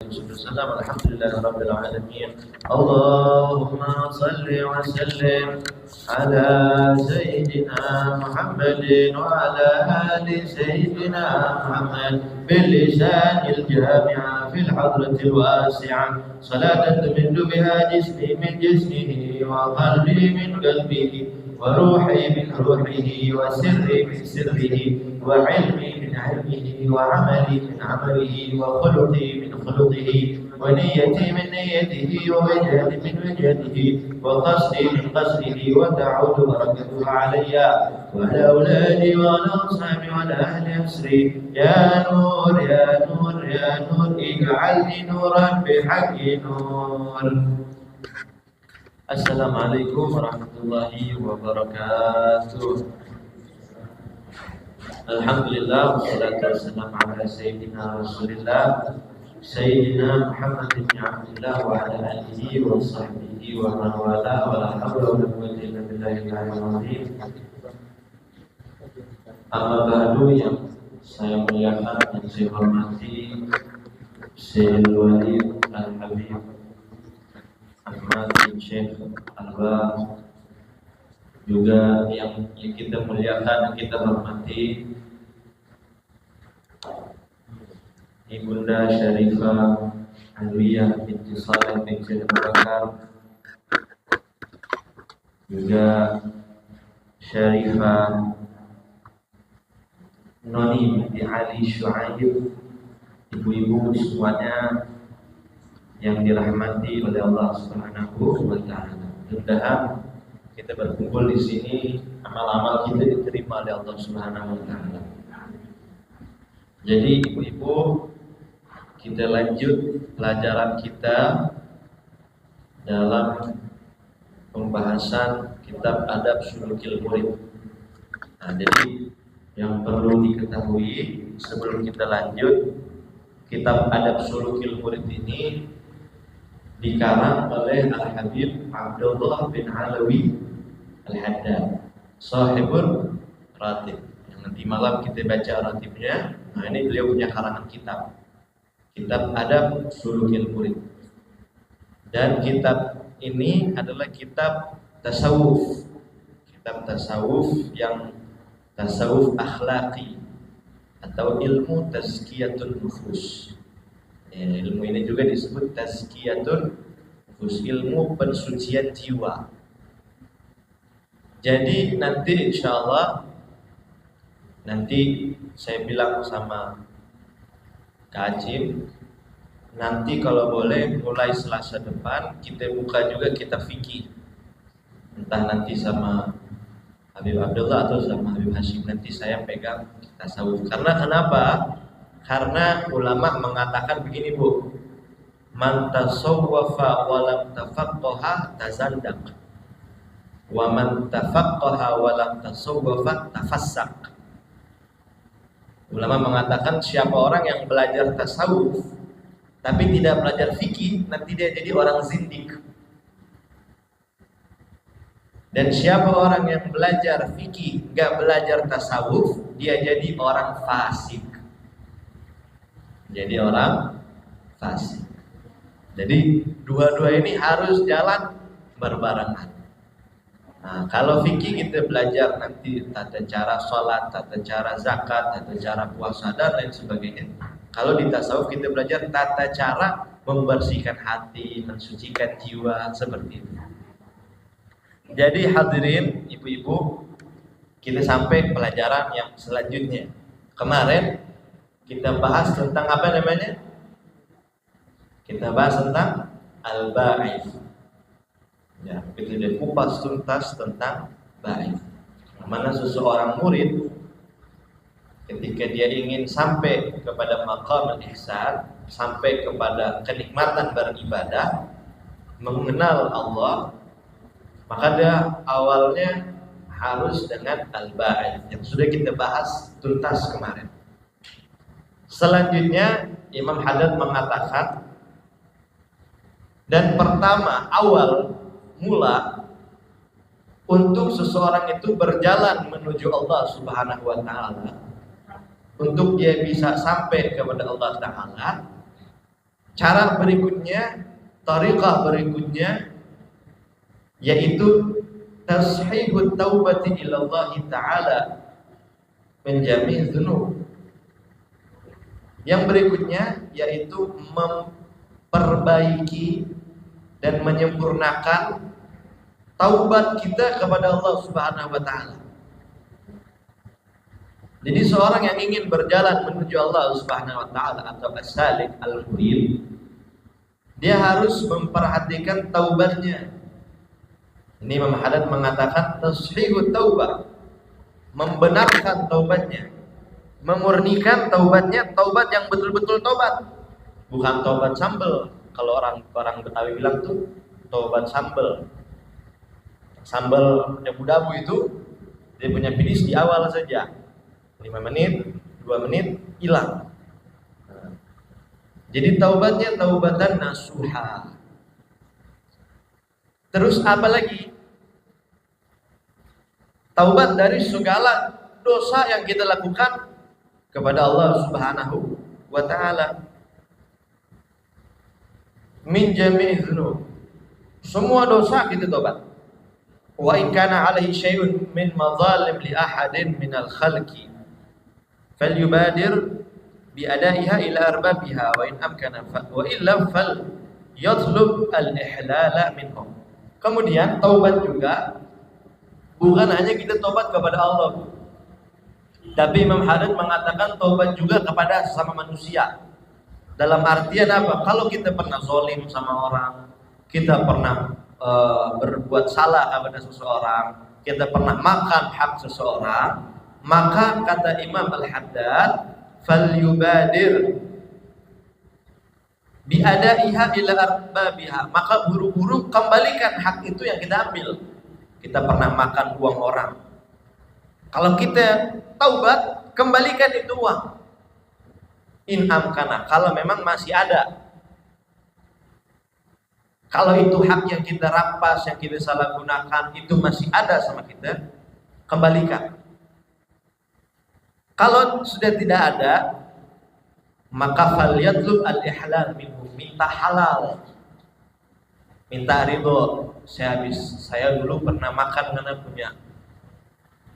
والسلام الحمد لله رب العالمين. اللهم صل وسلم على سيدنا محمد وعلى آل سيدنا محمد باللسان الجامع في الحضرة الواسعة، صلاة تمد بها جسمي من جسمه وقلبي من قلبه وروحي من روحه وسري من سره وعلمي من علمه وعملي من عمله وخلقي من خلقه ونيتي من نيته ووجهتي من وجهته وقصدي من قصده وتعود بركته علي وعلى أولادي وعلى أصحابي وعلى أهل أسري. يا نور يا نور يا نور اجعلني نورا بحق نور. Assalamualaikum warahmatullahi wabarakatuh. Alhamdulillah wassalatu wassalamu ala sayyidina Rasulillah Sayyidina Muhammad bin Abdullah wa ala alihi wa sahbihi wa man wala wa la hawla wa la quwwata illa billahil azim. Amma ba'du, yang saya muliakan dan saya hormati Sayyidul Wali Al-Habib Ahmad bin Syekh Alba, juga yang kita muliakan dan kita hormati Ibunda Syarifah Alwiyah binti Saleh bin Syekh Bakar, juga Syarifah Noni binti Ali Syuaib, ibu-ibu semuanya yang dirahmati oleh Allah Subhanahu wa taala. Mudah-mudahan kita berkumpul di sini, amal-amal kita diterima oleh Allah Subhanahu wa taala. Jadi ibu-ibu, kita lanjut pelajaran kita dalam pembahasan kitab Adab Sulukil Murid. Nah, jadi yang perlu diketahui sebelum kita lanjut, kitab Adab Sulukil Murid ini dikarang oleh Al-Habib Abdullah bin Alawi Al-Haddad, sahibul ratib, yang nanti malam kita baca ratibnya. Nah, ini beliau punya karangan kitab Adab Sulukil Murid, dan kitab ini adalah kitab tasawuf, yang tasawuf akhlaki atau ilmu tazkiyatun nufus. Ilmu ini juga disebut tazkiyatun nufus, ilmu pensucian jiwa. Jadi nanti insyaallah, nanti saya bilang sama Kak Acim, nanti kalau boleh mulai Selasa depan kita buka juga kitab fikih, entah nanti sama Habib Abdullah atau sama Habib Hashim. Nanti saya pegang tasawuf. Karena kenapa? Karena ulama mengatakan begini, Bu, man tasawwafa wa lam tafaqqaha tazandaq, wa man tafaqqaha wa lam tasawwafa tafassaq. Ulama mengatakan siapa orang yang belajar tasawuf tapi tidak belajar fikih, nanti dia jadi orang zindik. Dan siapa orang yang belajar fikih enggak belajar tasawuf, dia jadi orang fasik. Jadi orang fasik. Jadi dua-dua ini harus jalan berbarengan. Nah, kalau fikih kita belajar nanti tata cara sholat, tata cara zakat, tata cara puasa dan lain sebagainya. Kalau di tasawuf kita belajar tata cara membersihkan hati, mensucikan jiwa, seperti itu. Jadi hadirin ibu-ibu, kita sampai pelajaran yang selanjutnya. Kemarin kita bahas tentang apa namanya? Kita bahas tentang al-ba'ith. Ya, kita sudah kupas tuntas tentang ba'ith. Mana seseorang murid ketika dia ingin sampai kepada maqam al-ihsan, sampai kepada kenikmatan beribadah, mengenal Allah, maka dia awalnya harus dengan al-ba'ith yang sudah kita bahas tuntas kemarin. Selanjutnya Imam Haddad mengatakan, dan pertama awal mula untuk seseorang itu berjalan menuju Allah Subhanahu wa taala, untuk dia bisa sampai kepada Allah taala, Cara berikutnya, tariqah berikutnya, yaitu tashihut taubati ilallah ta'ala menjami dzunub. Yang berikutnya yaitu memperbaiki dan menyempurnakan taubat kita kepada Allah Subhanahu wa taala. Jadi seorang yang ingin berjalan menuju Allah Subhanahu wa taala atau as-salik al-murid, dia harus memperhatikan taubatnya. Ini Imam Haddad mengatakan tashihut taubah, membenarkan taubatnya, memurnikan taubatnya, taubat yang betul-betul taubat, bukan taubat sambel. Kalau orang Betawi bilang tuh taubat sambel. Sambal dabu-dabu itu dia punya finish di awal saja, 5 menit, 2 menit hilang. Jadi taubatnya taubatan nasuha. Terus apa lagi? Taubat dari segala dosa yang kita lakukan kepada Allah Subhanahu wa taala. Min jami'i dzunub. Semua dosa kita taubat. Wa in kana 'alaihi syai'un min madzalim li ahadin minal khalqi falyubadir bi adaiha ila arbabiha wa in amkana wa illa fal yatlub al-ihlala minhum. Kemudian taubat juga bukan hanya kita taubat kepada Allah, tapi Imam Haddad mengatakan taubat juga kepada sesama manusia. Dalam artian apa? Kalau kita pernah zalim sama orang, kita pernah berbuat salah kepada seseorang, kita pernah makan hak seseorang, maka kata Imam Al-Haddad, falyubadir biadaiha ila arbabiha, maka buru-buru kembalikan hak itu yang kita ambil. Kita pernah makan uang orang, kalau kita taubat, kembalikan itu uang. In amkana, kalau memang masih ada. Kalau itu hak yang kita rampas, yang kita salah gunakan, itu masih ada sama kita, kembalikan. Kalau sudah tidak ada, maka falyatlub al-ihlal minhu, minta halal, minta ridho. Saya dulu pernah makan karena punya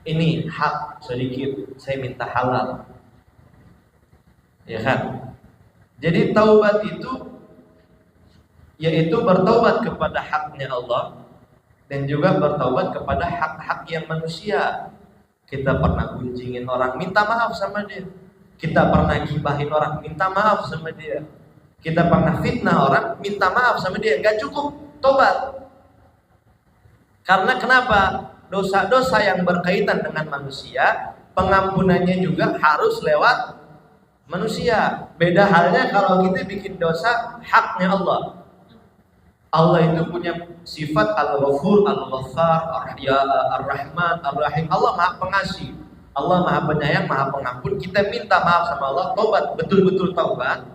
ini hak sedikit, saya minta halal, ya kan? Jadi taubat itu yaitu bertaubat kepada haknya Allah dan juga bertaubat kepada hak-hak yang manusia. Kita pernah gunjingin orang, minta maaf sama dia. Kita pernah gibahin orang, minta maaf sama dia. Kita pernah fitnah orang, minta maaf sama dia. Gak cukup taubat. Karena kenapa? Dosa-dosa yang berkaitan dengan manusia, pengampunannya juga harus lewat manusia. Beda halnya kalau kita bikin dosa haknya Allah. Allah itu punya sifat Al-Ghafur, Al-Ghaffar, Ar-Rahman, Ar-Rahim. Allah Maha Pengasih, Allah Maha Penyayang, Maha Pengampun. Kita minta maaf sama Allah, taubat, betul-betul taubat,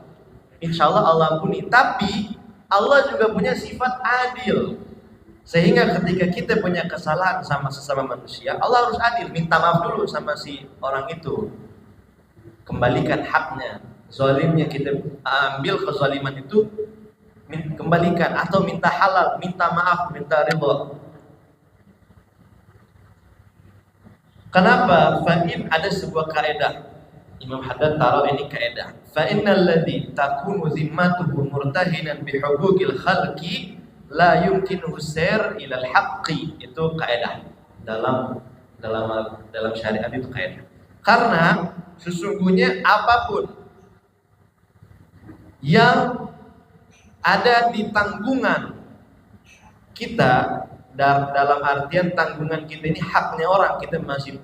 insya Allah Allah ampuni. Tapi Allah juga punya sifat adil, sehingga ketika kita punya kesalahan sama sesama manusia, Allah harus adil, minta maaf dulu sama si orang itu, kembalikan haknya. Zalimnya kita ambil kezaliman itu, kembalikan, atau minta halal, minta maaf, minta ridho. Kenapa? Fa'in ada sebuah kaidah, Imam Haddad taruh ini kaidah. Fa'innal ladzi takunu zimmatuhu murtahinan bihuquqil khalqi la yumkinuhu sir ila al-haqqi. Itu kaidah dalam syariat, itu kaidah. Karena sesungguhnya apapun yang ada di tanggungan kita, dalam artian tanggungan kita ini haknya orang, kita masih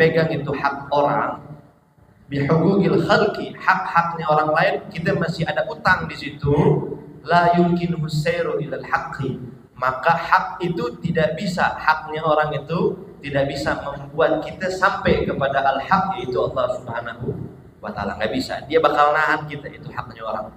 pegang itu hak orang, bihuquqil khalqi, hak-haknya orang lain, kita masih ada utang di situ, la yumkinuhu sayru ilal haqqi, maka hak itu tidak bisa, haknya orang itu tidak bisa membuat kita sampai kepada al-haq, yaitu Allah Subhanahu wa ta'ala. Nggak bisa, dia bakal nahan kita, itu haknya orang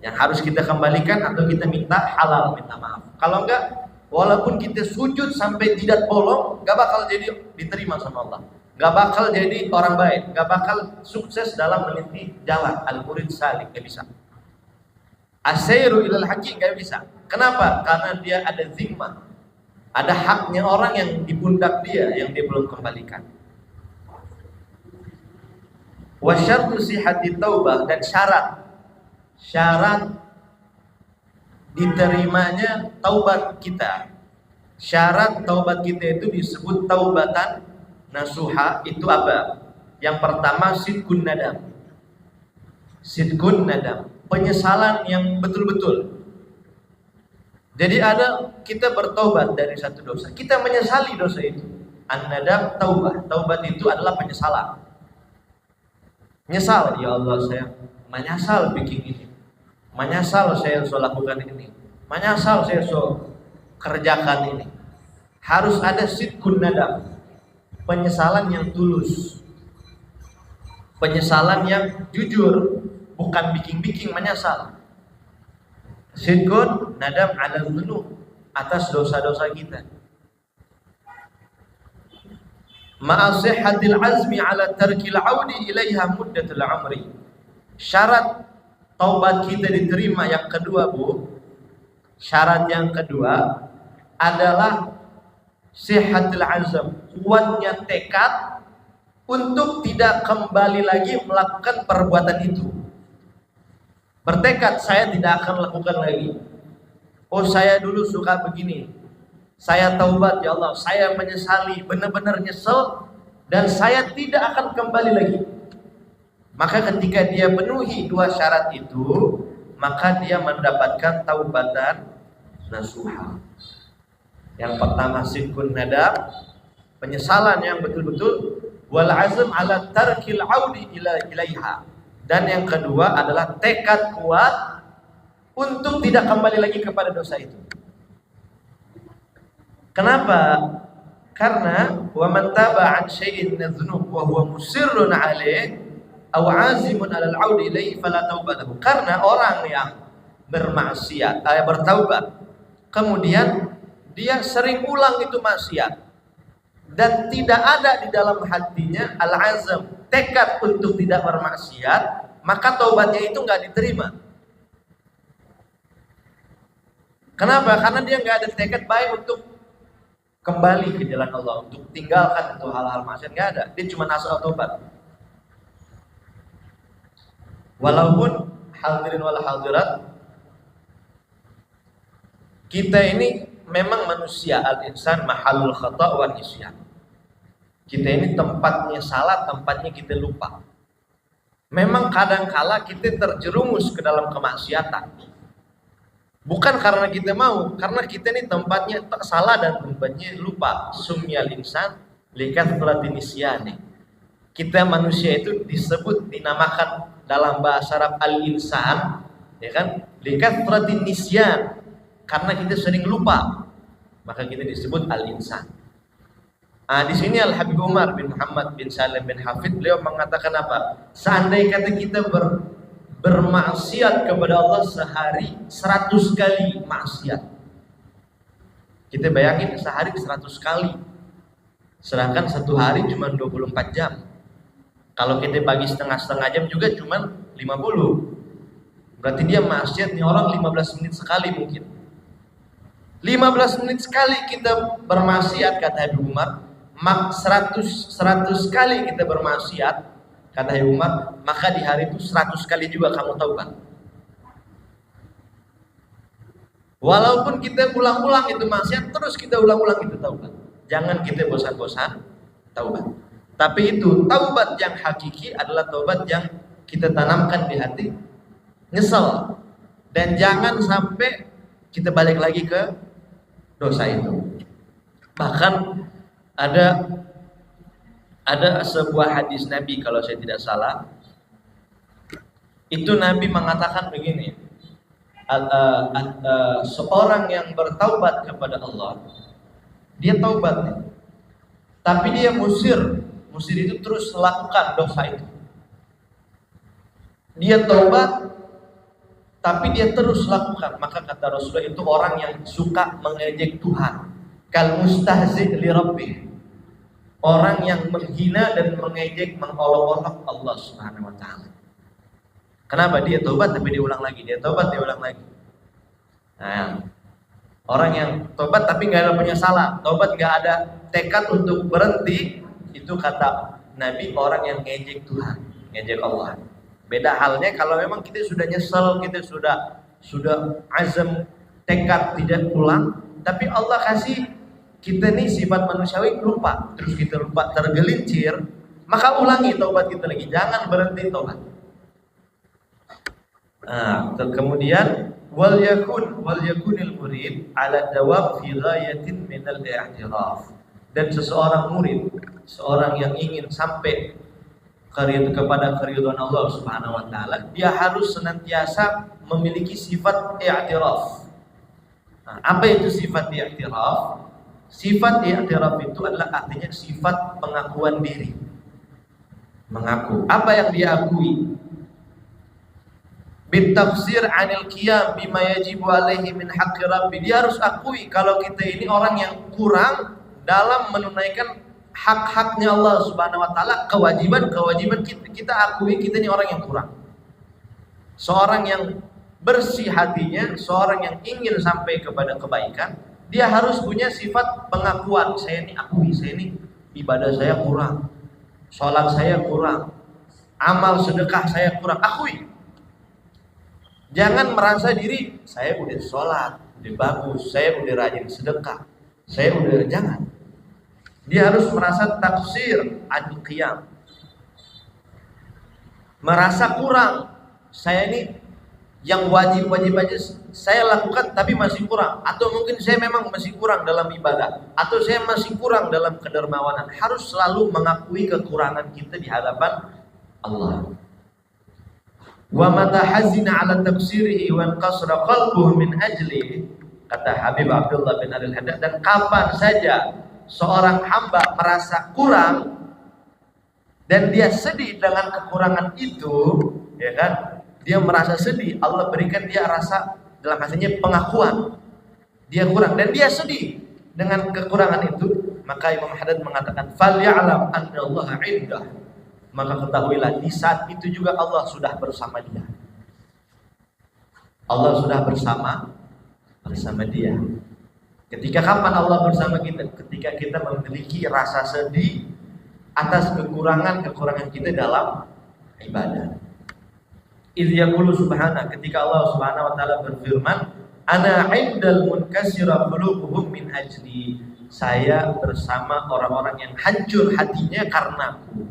yang harus kita kembalikan, atau kita minta halal, minta maaf. Kalau enggak, walaupun kita sujud sampai jidat bolong, enggak bakal jadi diterima sama Allah. gak bakal jadi orang baik, gak bakal sukses dalam meniti jalan al-murid salik, gak bisa. Asairu ilal haqqi gak bisa. Kenapa? Karena dia ada zimmah, ada haknya orang yang di pundak dia yang dia belum kembalikan. Wa syartu sihhati taubah, dan syarat diterimanya taubat kita. Syarat taubat kita itu disebut taubatan nasuha. Itu apa? Yang pertama sidqun nadam. Sidqun nadam, penyesalan yang betul-betul. Jadi ada kita bertobat dari satu dosa, kita menyesali dosa itu. An-nadam taubah. Taubat itu adalah penyesalan. Nyesal, ya Allah saya menyesal bikin ini, menyesal saya so lakukan ini, menyesal saya so kerjakan ini. Harus ada sidqun nadam, penyesalan yang tulus, penyesalan yang jujur, bukan bikin-bikin menyesal. Sidqun nadam ala dzunub, atas dosa-dosa kita. Ma'asihhatil azmi ala tarkil audi ilaiha muddatul amri. Syarat taubat kita diterima yang kedua, Bu. Syarat yang kedua adalah sihhatul azam, kuatnya tekad untuk tidak kembali lagi melakukan perbuatan itu. Bertekad, saya tidak akan lakukan lagi. Oh, saya dulu suka begini, saya taubat ya Allah, saya menyesali, benar-benar nyesel, dan saya tidak akan kembali lagi. Maka ketika dia penuhi dua syarat itu, maka dia mendapatkan taubatan nasuha. Yang pertama sidqun nadam, penyesalan yang betul-betul, wal azm ala tarkil audi ilaiha. Dan yang kedua adalah tekad kuat untuk tidak kembali lagi kepada dosa itu. Kenapa? Karena wa man taba an syai'in min dzunub wa huwa musirrun 'alaihi aw 'azimun 'ala al-'audi ilayhi fala taubatahu. Karena orang yang bermaksiat, bertaubat, kemudian dia sering ulang itu maksiat dan tidak ada di dalam hatinya al-'azm, tekad untuk tidak bermaksiat, maka taubatnya itu enggak diterima. Kenapa? Karena dia enggak ada tekad baik untuk kembali ke jalan Allah, untuk tinggalkan itu hal-hal maksiat, enggak ada. Dia cuma asal taubat. Walaupun hadirin wal hadirat, kita ini memang manusia, al-insan mahalul khata' wa nisyan. Kita ini tempatnya salah, tempatnya kita lupa. Memang kadang-kala kita terjerumus ke dalam kemaksiatan. Bukan karena kita mau, karena kita ini tempatnya salah dan tempatnya lupa. Sumyal insan likathrati nisyani. Kita manusia itu disebut, dinamakan dalam bahasa Arab al-insan, ya kan? Likathrati nisyan, karena kita sering lupa, maka kita disebut al-insan. Di sini Al-Habib Umar bin Muhammad bin Salim bin Hafid, beliau mengatakan apa? Seandainya kata kita bermaksiat kepada Allah sehari 100 kali maksiat, kita bayangin sehari 100 kali, sedangkan satu hari cuma 24 jam. Kalau kita bagi setengah-setengah jam juga cuma 50. Berarti dia maksiat nih orang 15 menit sekali mungkin. 15 menit sekali kita bermaksiat, kata Habib Umar. 100 kali kita bermaksiat, kata Habib Umar, maka di hari itu 100 kali juga kamu taubat. Walaupun kita ulang-ulang itu maksiat, terus kita ulang-ulang itu taubat. Jangan kita bosan-bosan taubat. Tapi itu taubat yang hakiki adalah taubat yang kita tanamkan di hati, nyesel, dan jangan sampai kita balik lagi ke dosa itu. Bahkan ada sebuah hadis Nabi, kalau saya tidak salah, itu Nabi mengatakan begini, seorang yang bertaubat kepada Allah, dia taubat, tapi dia musir itu terus melakukan dosa itu. Dia taubat, tapi dia terus lakukan, maka kata Rasulullah, itu orang yang suka mengejek Tuhan, kal mustahzi li rabbih, orang yang menghina dan mengejek, mengolok-olok Allah Subhanahu wa taala. Kenapa? Dia tobat tapi diulang lagi, dia tobat diulang lagi. Nah, orang yang tobat tapi nggak ada penyesalan, tobat nggak ada tekad untuk berhenti, itu kata Nabi orang yang ngejek Tuhan, ngejek Allah. Beda halnya kalau memang kita sudah nyesel, kita sudah azam tekad tidak ulang, tapi Allah kasih kita nih sifat manusiawi lupa, terus kita lupa tergelincir, maka ulangi taubat kita lagi, jangan berhenti taubat. Nah, kemudian wal yakunil murid ala dawam fi ghayatin min al-i'tiraf. Dan seseorang murid, seorang yang ingin sampai kepada keridhaan Allah Subhanahu wa taala, dia harus senantiasa memiliki sifat i'tiraf. Nah, apa itu sifat i'tiraf? Sifat i'tiraf itu adalah artinya sifat pengakuan diri. Mengaku apa yang dia akui. Bitafsir 'anil qiyam bima yajibu alaihi min haqqi rabbi. Dia harus akui kalau kita ini orang yang kurang dalam menunaikan hak-haknya Allah Subhanahu wa taala, kewajiban kita akui kita ini orang yang kurang. Seorang yang bersih hatinya, seorang yang ingin sampai kepada kebaikan, dia harus punya sifat pengakuan. Saya ini akui, saya ini ibadah saya kurang, sholat saya kurang, amal sedekah saya kurang, akui. Jangan merasa diri saya udah sholat, udah bagus, saya udah rajin sedekah, saya udah, jangan. Dia harus merasa taksir anil qiyam, merasa kurang. Saya ini yang wajib aja saya lakukan tapi masih kurang, atau mungkin saya memang masih kurang dalam ibadah, atau saya masih kurang dalam kedermawanan. Harus selalu mengakui kekurangan kita di hadapan Allah. Wa mata hazina ala tafsirihi wa qasra qalbuhu min ajli, kata Habib Abdullah bin Alil Haddad, dan kapan saja seorang hamba merasa kurang dan dia sedih dengan kekurangan itu, ya kan? Dia merasa sedih, Allah berikan dia rasa, dalam hasilnya pengakuan dia kurang dan dia sedih dengan kekurangan itu, maka Imam Haddad mengatakan falya'lam anna Allah 'indah. Maka ketahuilah di saat itu juga Allah sudah bersama dia. Allah sudah bersama dia. Ketika kapan Allah bersama kita? Ketika kita memiliki rasa sedih atas kekurangan kita dalam ibadah. Idz yaqulu subhana, ketika Allah Subhanahu wa taala berfirman, ana 'indal munkasira qulubuhum min ajli. Saya bersama orang-orang yang hancur hatinya karenaku.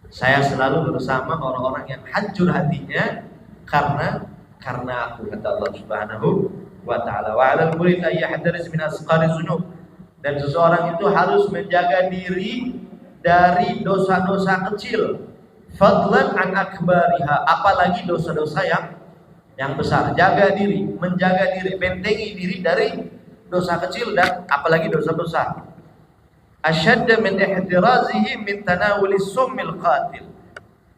Saya selalu bersama orang-orang yang hancur hatinya karena aku, kata Allah Subhanahu wa ta'ala. Wa 'alal murid ay yahdharis min asqari dzunub. Dan seseorang itu harus menjaga diri dari dosa-dosa kecil, fadlan an akbariha, apalagi dosa-dosa yang besar. Jaga diri, menjaga diri, bentengi diri dari dosa kecil dan apalagi dosa besar. Asyadda min ihtirazihi min tanawuli summil qatil.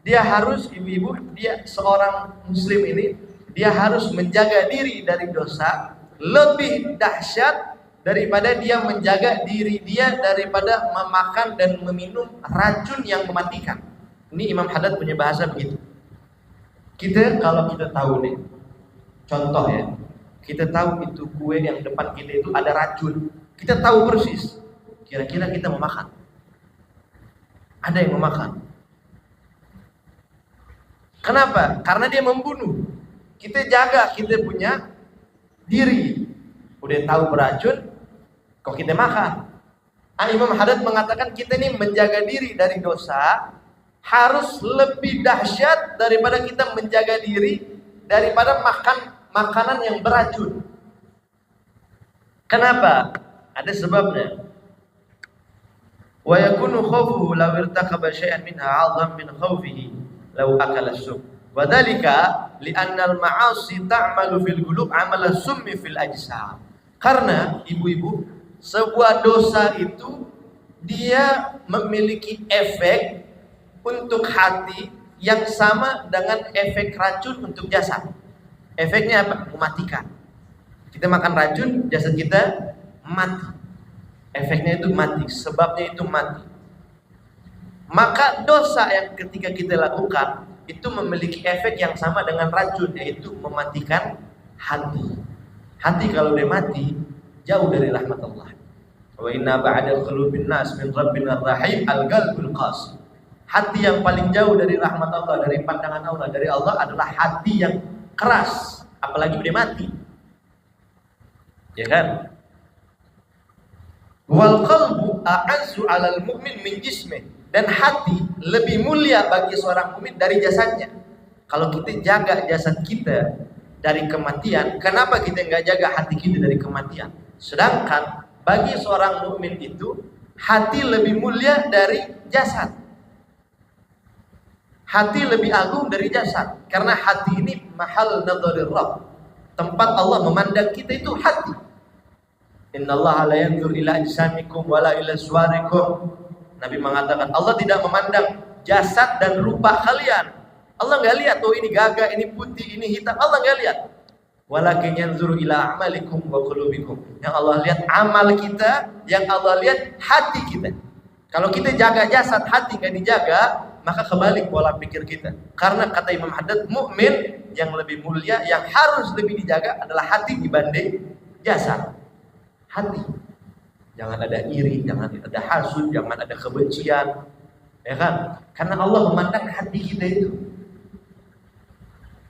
Dia harus, ibu-ibu, dia seorang muslim ini, dia harus menjaga diri dari dosa lebih dahsyat daripada dia menjaga diri dia daripada memakan dan meminum racun yang mematikan. Ini Imam Haddad punya bahasa begitu. Kalau kita tahu nih, contoh ya, kita tahu itu kue yang depan kita itu ada racun, kita tahu persis. Kira-kira kita mau makan? Ada yang mau makan. Kenapa? Karena dia membunuh. Kita jaga, kita punya diri. Udah tahu beracun, kok kita makan? Imam Haddad mengatakan kita ini menjaga diri dari dosa harus lebih dahsyat daripada kita menjaga diri daripada makan makanan yang beracun. Kenapa? Ada sebabnya. Wa yakunu khawfuhu law irtakaba syai'an minha 'azam min khawfihi law akala as-sum. Wa dzalika li'anna al-ma'asi ta'malu fil qulub 'amala as-summi fil ajsam. Karena ibu-ibu, sebuah dosa itu dia memiliki efek untuk hati yang sama dengan efek racun untuk jasad. Efeknya apa? Mematikan. Kita makan racun, jasad kita mati. Efeknya itu mati, sebabnya itu mati. Maka dosa yang ketika kita lakukan itu memiliki efek yang sama dengan racun, yaitu mematikan hati. Hati kalau udah mati, jauh dari rahmat Allah. Wa inna ba'da qulubin nas min rabbina rahim al-qalbul qasih. Hati yang paling jauh dari rahmat Allah, dari pandangan Allah, dari Allah adalah hati yang keras, apalagi udah mati. Ya kan? Wal qalbu a'azzu 'alal mu'min min jismih. Dan hati lebih mulia bagi seorang mukmin dari jasadnya. Kalau kita jaga jasad kita dari kematian, kenapa kita nggak jaga hati kita dari kematian? Sedangkan bagi seorang mukmin itu hati lebih mulia dari jasad. Hati lebih agung dari jasad, karena hati ini mahal nadharir Rabb. Tempat Allah memandang kita itu hati. Innallaha la yanzur ila ajsamikum wala ila suwarikum. Nabi mengatakan Allah tidak memandang jasad dan rupa kalian. Allah nggak lihat, oh ini gagah, ini putih, ini hitam. Allah nggak lihat. Walakin yanzuru ila amalikum wa qulubikum. Yang Allah lihat amal kita, yang Allah lihat hati kita. Kalau kita jaga jasad, hati nggak dijaga, maka kebalik pola pikir kita. Karena kata Imam Haddad, mukmin yang lebih mulia, yang harus lebih dijaga adalah hati dibanding jasad. Hati. Jangan ada iri, jangan ada hasud, jangan ada kebencian, ya kan? Karena Allah memandang hati kita itu.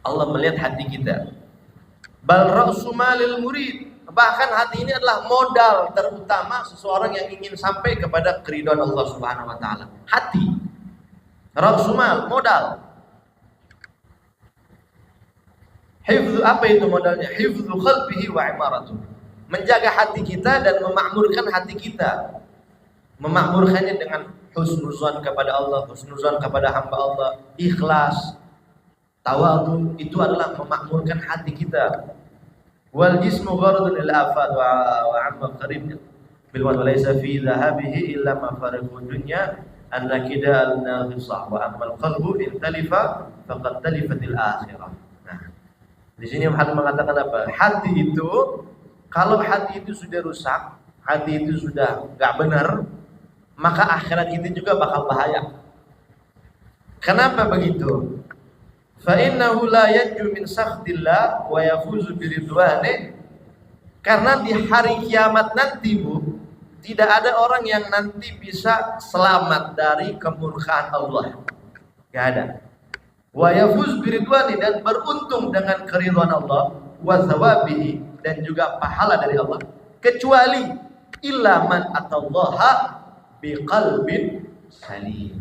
Allah melihat hati kita. Bal ra'su malil murid. Bahkan hati ini adalah modal terutama seseorang yang ingin sampai kepada keridhaan Allah Subhanahu wa taala. Hati. Ra'su mal, modal. Hifdzu, apa itu modalnya? Hifdzu qalbihi wa imaratuh. Menjaga hati kita dan memakmurkan hati kita. Memakmurkannya dengan husnuzan kepada Allah, husnuzan kepada hamba Allah, ikhlas, tawadhu, itu adalah memakmurkan hati kita. Wal jismu gharadun lil afad wa amma qarib bil wa laysa fi dhahabihi illa ma fariqu dunya annakida al-naghisah wa amma al-qalbu in talifa faqad talifatil akhirah. Nah, di sini Muhammad mengatakan apa? Hati itu, kalau hati itu sudah rusak, hati itu sudah nggak benar, maka akhirat kita juga bakal bahaya. Kenapa begitu? Fa innahu la yanju min sakhdillah wa yafuzu bi ridwanih. Karena di hari kiamat nanti, Bu, tidak ada orang yang nanti bisa selamat dari kemurkaan Allah. Enggak ada. Wa yafuz bi ridwanih, dan beruntung dengan keridhaan Allah, wa thawabihi, dan juga pahala dari Allah, kecuali illa man atallaha biqalbin salim.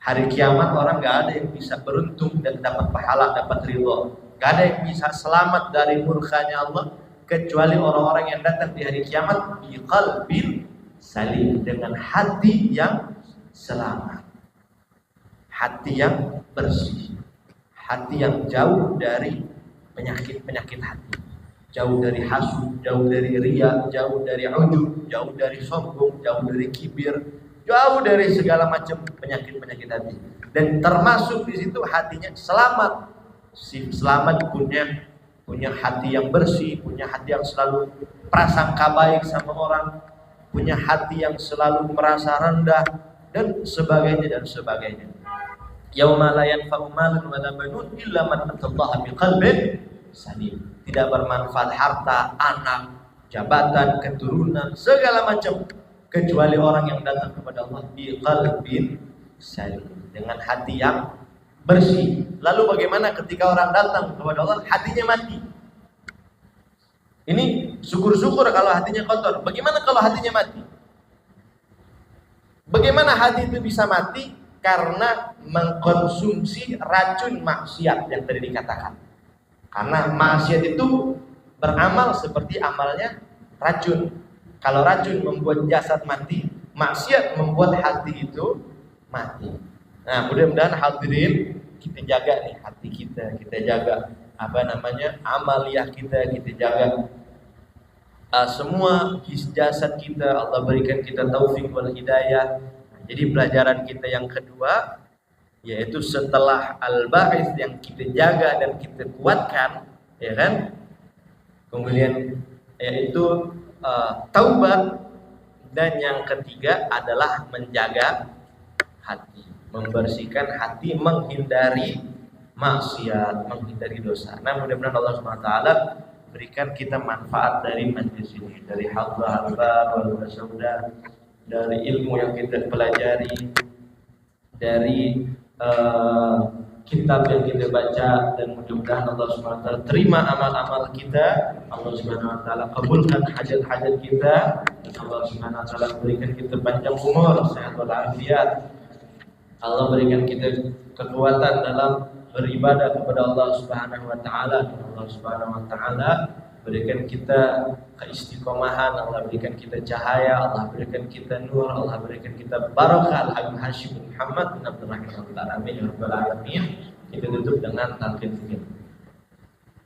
Hari kiamat orang gak ada yang bisa beruntung dan dapat pahala, dapat ridho. Gak ada yang bisa selamat dari murkanya Allah kecuali orang-orang yang datang di hari kiamat biqalbin salim, dengan hati yang selamat, hati yang bersih, hati yang jauh dari penyakit-penyakit hati. Jauh dari hasud, jauh dari riya, jauh dari ujub, jauh dari sombong, jauh dari kibir, jauh dari segala macam penyakit-penyakit hati. Dan termasuk di situ hatinya selamat. Selamat punya hati yang bersih, punya hati yang selalu prasangka baik sama orang, punya hati yang selalu merasa rendah, dan sebagainya dan sebagainya. Yauma la yanfa'u malun wa la banun illa man atallaha biqalbin salim. Tidak bermanfaat harta, anak, jabatan, keturunan, segala macam, kecuali orang yang datang kepada Allah biqalbin salim, dengan hati yang bersih. Lalu bagaimana ketika orang datang kepada Allah hatinya mati? Ini syukur-syukur kalau hatinya kotor. Bagaimana kalau hatinya mati? Bagaimana hati itu bisa mati? Karena mengkonsumsi racun maksiat yang tadi dikatakan. Karena maksiat itu beramal seperti amalnya racun. Kalau racun membuat jasad mati, maksiat membuat hati itu mati. Nah, mudah-mudahan hadirin kita jaga nih hati kita jaga amaliyah kita jaga. Semua jasad kita Allah berikan kita taufik wal hidayah. Jadi pelajaran kita yang kedua, yaitu setelah al-ba'its yang kita jaga dan kita kuatkan, ya kan? Kemudian yaitu taubat, dan yang ketiga adalah menjaga hati, membersihkan hati, menghindari maksiat, menghindari dosa. Nah, mudah-mudahan Allah SWT berikan kita manfaat dari majlis ini, dari halqa wal sauda, dari ilmu yang kita pelajari, dari kitab yang kita baca, dan mudah-mudahan Allah SWT terima amal-amal kita, Allah SWT kabulkan hajat-hajat kita, dan Allah SWT berikan kita panjang umur, sehat walafiat. Allah berikan kita kekuatan dalam beribadah kepada Allah Subhanahu wa taala, dan Allah Subhanahu wa taala berikan kita keistiqomahan, Allah berikan kita cahaya, Allah berikan kita nur, Allah berikan kita barakah. Al-Habib Hashim bin Muhammad bin Abdul Rahim al-Alamin ya rabbal alamin. Kita tutup dengan talqin zikir.